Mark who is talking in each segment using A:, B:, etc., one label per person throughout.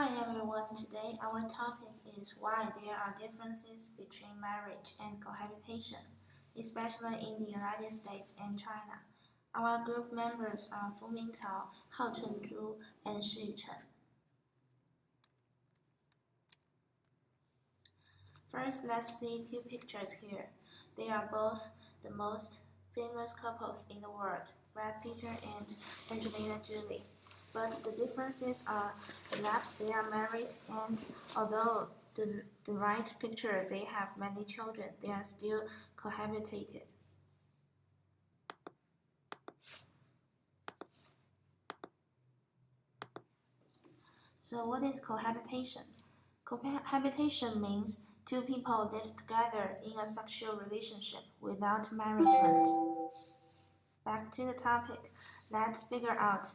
A: Hi everyone, today our topic is why there are differences between marriage and cohabitation, especially in the United States and China. Our group members are Fu Mingtao, Hao Chenzhu, and Xu Chen. First, let's see two pictures here. They are both the most famous couples in the world, Brad Pitt and Angelina Jolie. But the differences are that they are married, and although the right picture they have many children, they are still cohabitated. So what is cohabitation? Cohabitation means two people live together in a sexual relationship without marriage. Back to the topic, let's figure out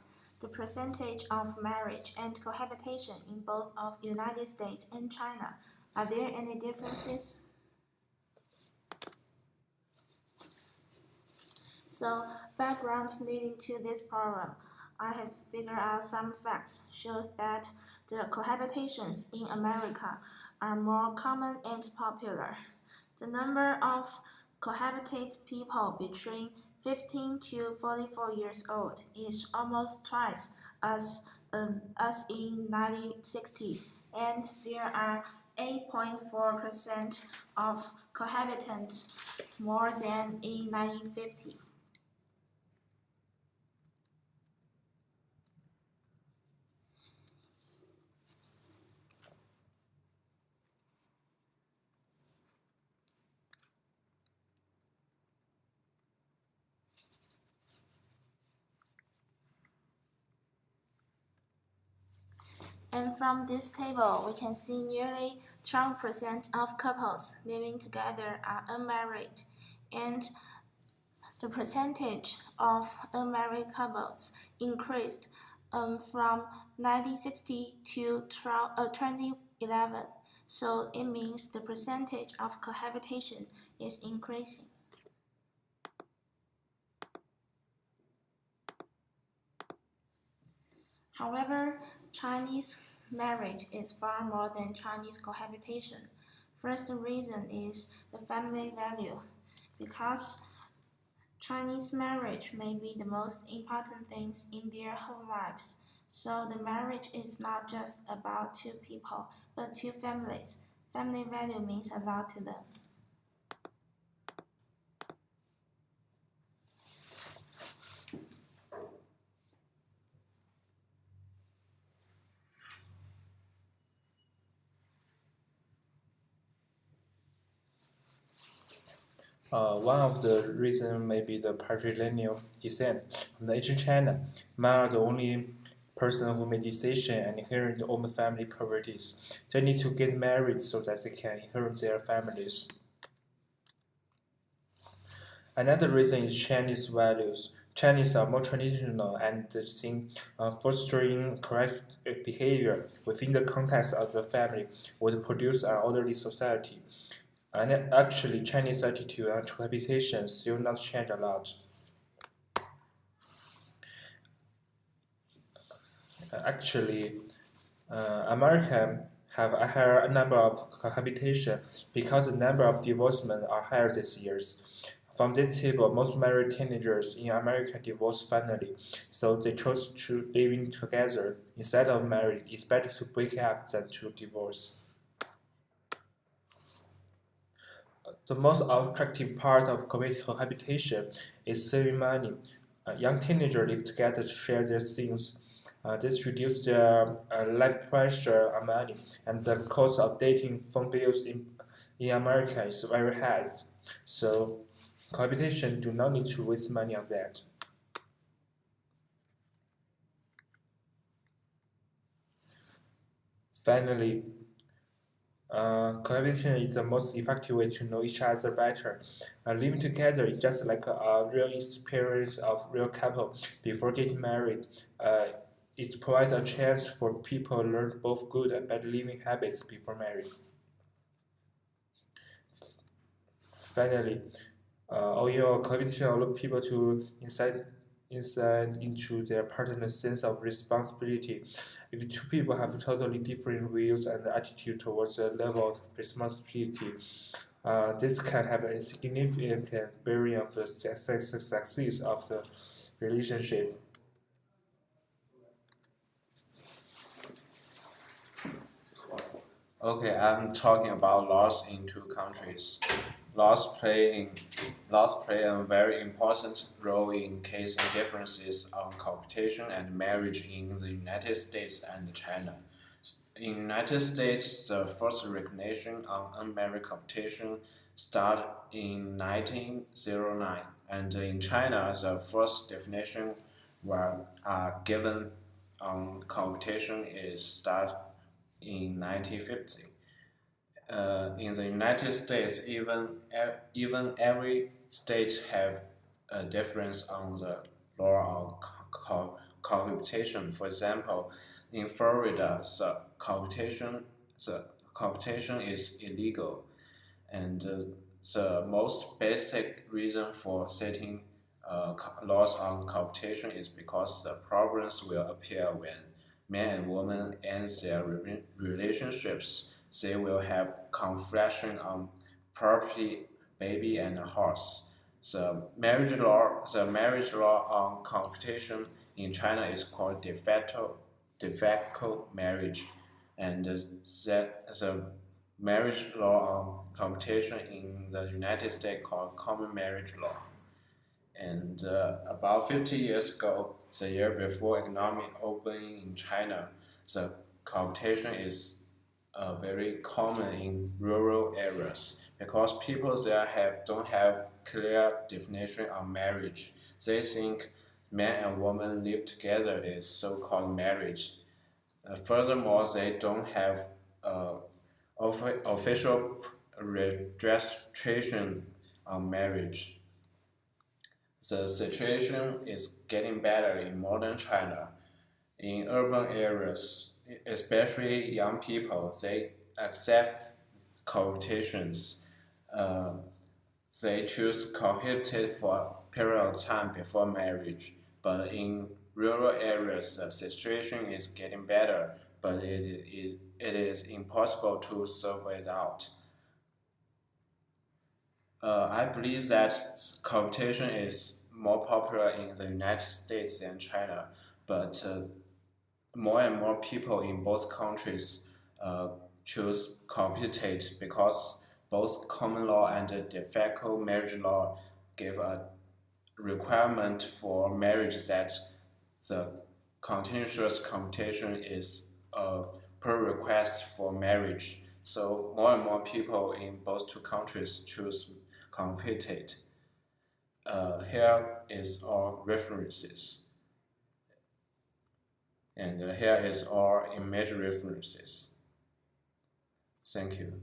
A: the percentage of marriage and cohabitation in both of United States and China. Are there any differences? So, background leading to this problem, I have figured out some facts shows that the cohabitations in America are more common and popular. The number of cohabitate people between 15 to 44 years old is almost twice as in 1960, and there are 8.4% of cohabitants more than in 1950. And from this table, we can see nearly 12% of couples living together are unmarried, and the percentage of unmarried couples increased from 1960 to 2011. So it means the percentage of cohabitation is increasing. However, Chinese marriage is far more than Chinese cohabitation. First reason is the family value, because Chinese marriage may be the most important things in their whole lives. So the marriage is not just about two people, but two families. Family value means a lot to them.
B: One of the reasons may be the patrilineal descent from the ancient China. Men are the only person who made decision and inherit their own family properties. They need to get married so that they can inherit their families. Another reason is Chinese values. Chinese are more traditional and think fostering correct behavior within the context of the family would produce an orderly society. And actually, Chinese attitude on cohabitation still not change a lot. Actually, America have a higher number of cohabitation because the number of divorcements are higher these years. From this table, most married teenagers in America divorce finally, so they chose to living together instead of married. It's better to break up than to divorce. The most attractive part of cohabitation is saving money. Young teenagers live together to share their things. This reduces their life pressure on money, and the cost of dating phone bills in America is very high. So, cohabitation do not need to waste money on that. Finally, cohabitation is the most effective way to know each other better. Living together is just like a real experience of real couple before getting married. It provides a chance for people to learn both good and bad living habits before marriage. Finally, all your cohabitation allow people to insight insight into their partner's sense of responsibility. If two people have totally different views and attitude towards the level of responsibility, this can have a significant bearing on the success of the relationship.
C: Okay, I'm talking about laws in two countries. Laws play a very important role in casing differences on cohabitation and marriage in the United States and China. In United States, the first recognition on unmarried cohabitation started in 1909, and in China, the first definition were given on cohabitation is started in 1950. In the United States, even every state have a difference on the law of cohabitation. For example, in Florida, the cohabitation is illegal, and the most basic reason for setting laws on cohabitation is because the problems will appear when men and women end their relationships. They will have confliction on property, baby, and horse. The marriage law on cohabitation in China is called de facto marriage, and the marriage law on cohabitation in the United States called common marriage law. And about 50 years ago, the year before economic opening in China, the cohabitation is very common in rural areas because people there don't have clear definition on marriage. They think man and woman live together is so-called marriage. Furthermore, they don't have official registration on marriage. The situation is getting better in modern China. In urban areas, especially young people, they accept cohabitations. Uh, they choose cohabitate for a period of time before marriage. But in rural areas, the situation is getting better, but it is impossible to solve it out. I believe that cohabitation is more popular in the United States than China, but more and more people in both countries uh, choose cohabitate because both common law and the de facto marriage law give a requirement for marriage that the continuous cohabitation is a prerequisite for marriage. So more and more people in both two countries choose cohabitate. Here is our references, and here is our image references. Thank you.